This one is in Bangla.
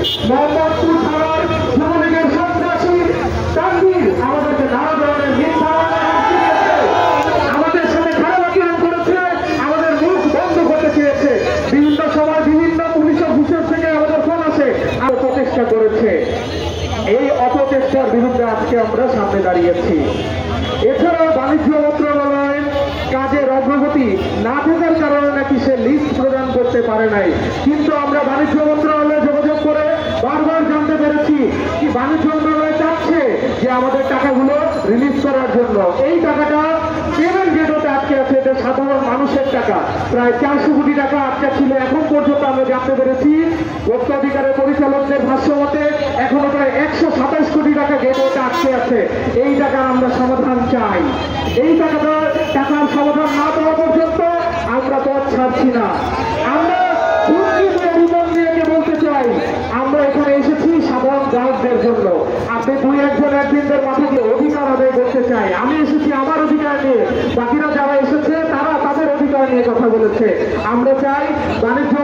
মোহাম্মদপুর থানার যুবলীগের সন্ত্রাসী তানভীর আমাদেরকে নানা ধরনের মিথ্যা আমাদের সাথে খারাপ আচরণ করেছে, আমাদের মুখ বন্ধ করতে চেয়েছে। বিভিন্ন সময় বিভিন্ন পুলিশ অফিসার থেকে আমাদের ফোন আসে, আরো প্রচেষ্টা করেছে। এই অপচেষ্টার বিরুদ্ধে আজকে আমরা সামনে দাঁড়িয়েছি। এছাড়াও বাণিজ্য মন্ত্রণালয় কাজের অগ্রগতি না থাকার কারণে নাকি সে লিস্ট প্রদান করতে পারে নাই, কিন্তু আমরা বাণিজ্য মন্ত্রণালয়ে যোগাযোগ করে বারবার জানতে পেরেছি কি বাণিজ্য মন্ত্রণালয় চাচ্ছে যে আমাদের টাকাগুলো রিলিজ করার জন্য। এই টাকাটা পেমেন্ট গেটওতে আটকে আছে, এটা সাধারণ মানুষের টাকা। প্রায় 400 কোটি টাকা আটকে ছিল। এখন পর্যন্ত আমরা জানতে পেরেছি ভোক্ত অধিকারের পরিচালকদের ভাষ্য মতে এখনো প্রায় 127 কোটি টাকা গেটওতে আটকে আছে। এই টাকার আমরা সমাধান চাই। এই টাকার সমাধান না দেওয়া পর্যন্ত আমরা পথ ছাড়ছি না। আমরা বলতে চাই আমরা এখানে এসেছি সাধারণ গ্রাহকদের জন্য। আপনি দুই একজন একদিনদের মাথাকে অধিকার আদায় করতে চাই। আমি এসেছি আমার অধিকার নিয়ে, বাকিরা যারা এসেছে তারা তাদের অধিকার নিয়ে কথা বলেছে। আমরা চাই বাণিজ্য